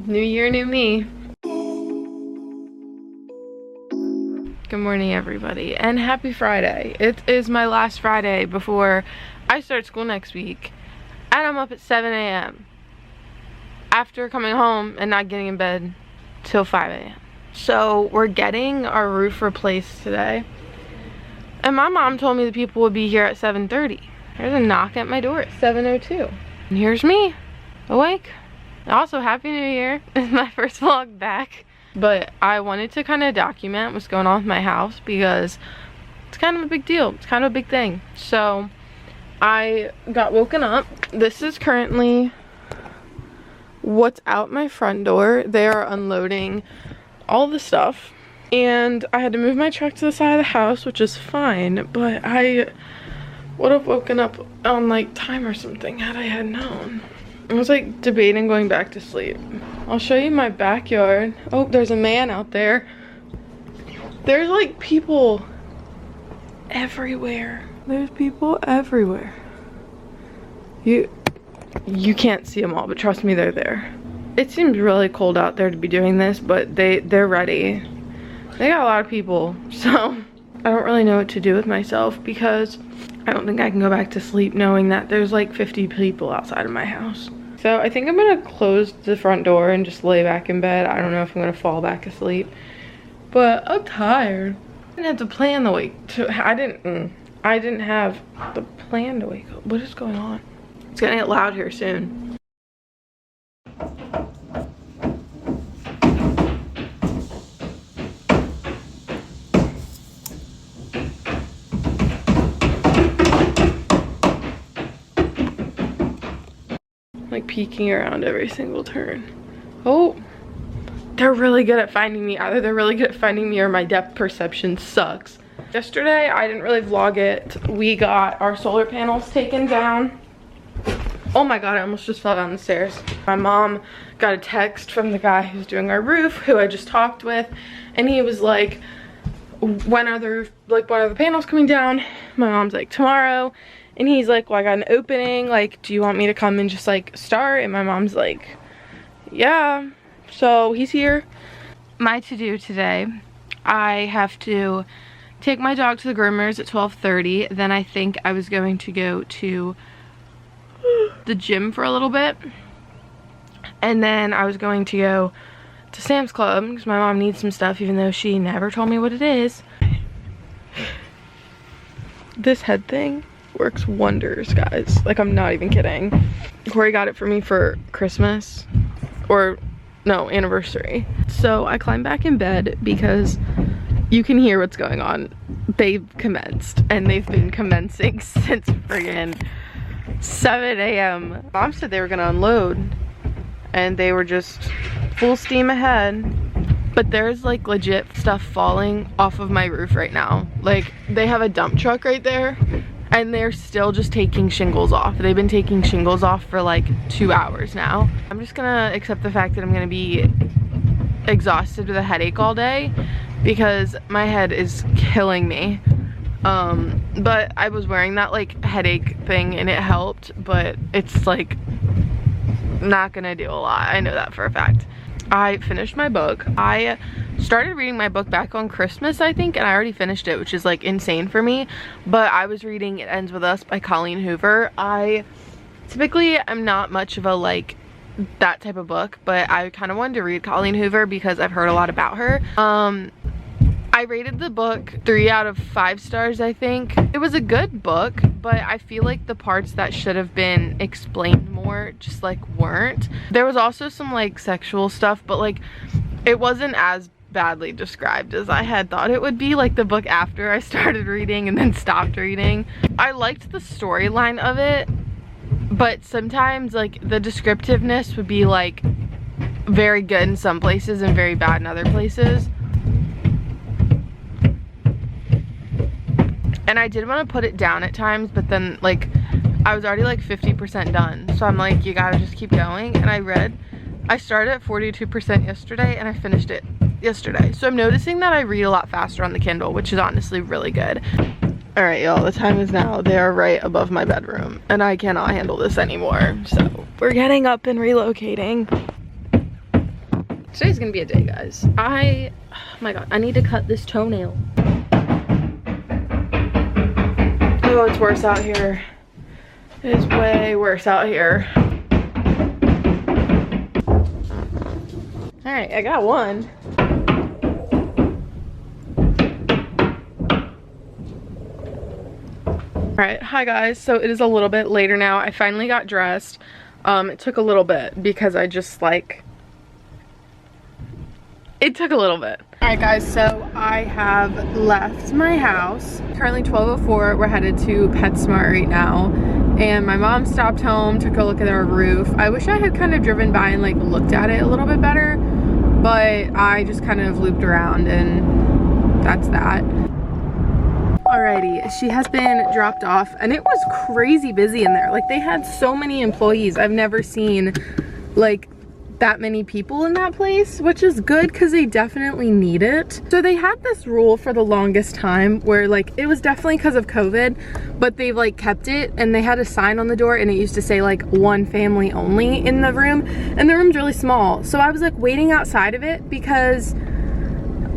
New year, new me. Good morning, everybody, and happy Friday. It is my last Friday before I start school next week, and I'm up at 7 a.m. after coming home and not getting in bed till 5 a.m. So we're getting our roof replaced today, and my mom told me the people would be here at 7:30. There's a knock at my door at 7:02, and here's me, awake. Also, Happy New Year. It's my first vlog back. But I wanted to kind of document what's going on with my house because it's kind of a big deal. It's kind of a big thing. So I got woken up. This is currently what's out my front door. They are unloading all the stuff. And I had to move my truck to the side of the house, which is fine. But I would have woken up on like time or something had I had known. I was like debating going back to sleep. I'll show you my backyard. Oh, there's a man out there. There's like people everywhere. There's people everywhere. You can't see them all, but trust me, they're there. It seems really cold out there to be doing this, but they're ready. They got a lot of people, so I don't really know what to do with myself because I don't think I can go back to sleep knowing that there's like 50 people outside of my house. So I think I'm gonna close the front door and just lay back in bed. I don't know if I'm gonna fall back asleep, but I'm tired. I didn't have to plan the wake. I didn't have the plan to wake up. What is going on? It's gonna get loud here soon. Like peeking around every single turn. Oh, they're really good at finding me. Either they're really good at finding me or my depth perception sucks. Yesterday, I didn't really vlog it. We got our solar panels taken down. Oh my God, I almost just fell down the stairs. My mom got a text from the guy who's doing our roof, who I just talked with, and he was like, when are the panels coming down? My mom's like, tomorrow. And he's like, well, I got an opening, like, do you want me to come and just like start? And my mom's like, yeah. So he's here. My to-do today, I have to take my dog to the groomers at 12:30. Then I think I was going to go to the gym for a little bit. And then I was going to go to Sam's Club because my mom needs some stuff, even though she never told me what it is. This head thing works wonders, guys. Like, I'm not even kidding. Corey got it for me for Christmas, or no, anniversary. So I climbed back in bed because you can hear what's going on. They've commenced, and they've been commencing since friggin' 7 a.m. Mom said they were gonna unload, and they were just full steam ahead. But there's like legit stuff falling off of my roof right now. Like, they have a dump truck right there, and they're still just taking shingles off. They've been taking shingles off for like 2 hours now. I'm just gonna accept the fact that I'm gonna be exhausted with a headache all day because my head is killing me. But I was wearing that like headache thing and it helped, but it's like not gonna do a lot. I know that for a fact. I finished my book. I started reading my book back on Christmas, I think, and I already finished it, which is like insane for me. But I was reading It Ends With Us by Colleen Hoover. I typically am not much of a like that type of book, but I kind of wanted to read Colleen Hoover because I've heard a lot about her. I rated the book 3 out of 5 stars, I think. It was a good book, but I feel like the parts that should have been explained more just like weren't. There was also some like sexual stuff, but like it wasn't as badly described as I had thought it would be, like the book after I started reading and then stopped reading. I liked the storyline of it, but sometimes like the descriptiveness would be like very good in some places and very bad in other places. And I did want to put it down at times, but then like I was already like 50% done, so I'm like, you gotta just keep going. And I started at 42% yesterday and I finished it yesterday. So I'm noticing that I read a lot faster on the Kindle, which is honestly really good. All right, y'all, the time is now. They are right above my bedroom and I cannot handle this anymore. So we're getting up and relocating. Today's gonna be a day, guys. Oh my god, I need to cut this toenail. Oh, it's worse out here. It is way worse out here. All right, I got one. All right, hi guys. So it is a little bit later now. I finally got dressed. It took a little bit because I just like, it took a little bit. All right guys, so I have left my house. Currently 12:04, we're headed to PetSmart right now. And my mom stopped home, took a look at our roof. I wish I had kind of driven by and like looked at it a little bit better, but I just kind of looped around and that's that. Alrighty, she has been dropped off and it was crazy busy in there. Like they had so many employees. I've never seen like that many people in that place, which is good because they definitely need it. So they had this rule for the longest time where like it was definitely because of COVID, but they've like kept it, and they had a sign on the door and it used to say like one family only in the room, and the room's really small. So I was like waiting outside of it because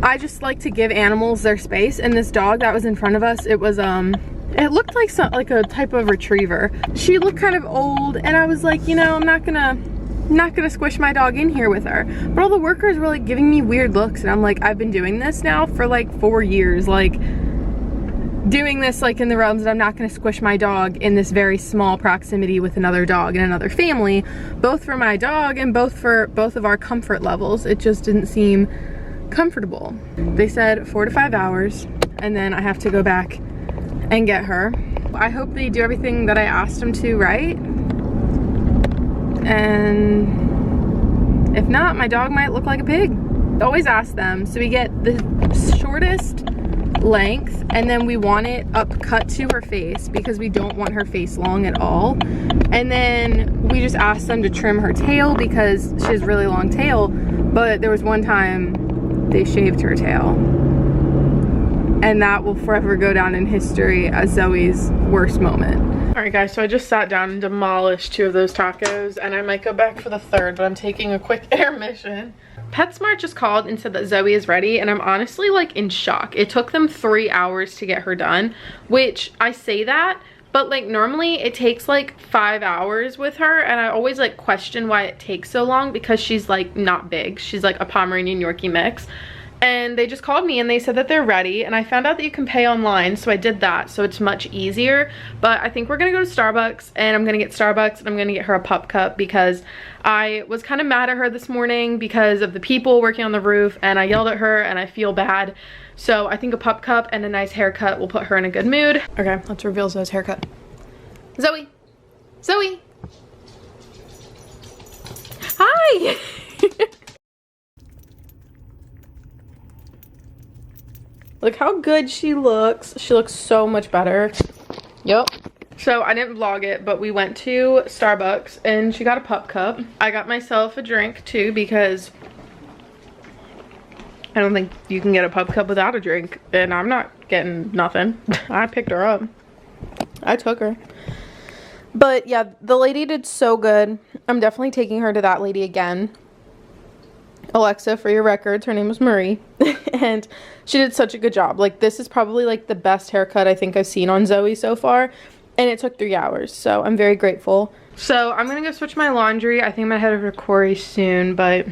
I just like to give animals their space, and this dog that was in front of us, it was it looked like like a type of retriever. She looked kind of old, and I was like, you know, I'm not gonna squish my dog in here with her. But all the workers were like giving me weird looks, and I'm like, I've been doing this now for like 4 years, like doing this like in the realms that I'm not gonna squish my dog in this very small proximity with another dog and another family, both for my dog and both for both of our comfort levels. It just didn't seem comfortable. They said 4 to 5 hours, and then I have to go back and get her. I hope they do everything that I asked them to, right? And if not, my dog might look like a pig. Always ask them. So we get the shortest length, and then we want it up cut to her face because we don't want her face long at all. And then we just asked them to trim her tail because she has really long tail, but there was one time they shaved her tail, and that will forever go down in history as Zoe's worst moment. All right guys, so I just sat down and demolished 2 of those tacos, and I might go back for the 3rd, but I'm taking a quick intermission. PetSmart just called and said that Zoe is ready, and I'm honestly like in shock. It took them 3 hours to get her done, which I say that, but like normally it takes like 5 hours with her, and I always like question why it takes so long because she's like not big. She's like a Pomeranian Yorkie mix. And they just called me and they said that they're ready, and I found out that you can pay online, so I did that, so it's much easier. But I think we're gonna go to Starbucks, and I'm gonna get Starbucks, and I'm gonna get her a pup cup because I was kind of mad at her this morning because of the people working on the roof, and I yelled at her and I feel bad. So I think a pup cup and a nice haircut will put her in a good mood. Okay, let's reveal Zoe's haircut. Zoe! Zoe! Hi! Look how good she looks. She looks so much better. Yep. So I didn't vlog it, but we went to Starbucks and she got a pup cup. I got myself a drink too because I don't think you can get a pup cup without a drink, and I'm not getting nothing. I picked her up. I took her. But yeah, the lady did so good. I'm definitely taking her to that lady again. Alexa, for your records, her name was Marie. And she did such a good job. Like, this is probably like the best haircut I think I've seen on Zoe so far, and it took 3 hours, so I'm very grateful. So I'm gonna go switch my laundry. I think I'm gonna head over to Corey soon, but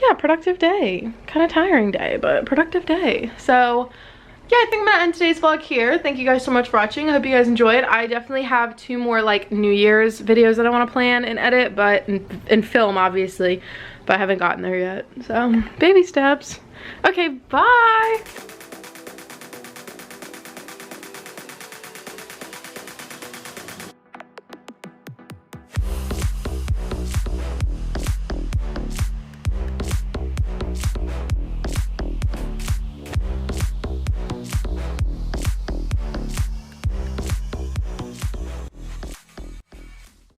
yeah, productive day. Kind of tiring day, but productive day. So yeah, I think I'm gonna end today's vlog here. Thank you guys so much for watching. I hope you guys enjoyed. I definitely have 2 more like New Year's videos that I want to plan and edit, but and film obviously, but I haven't gotten there yet. So baby steps. Okay, bye.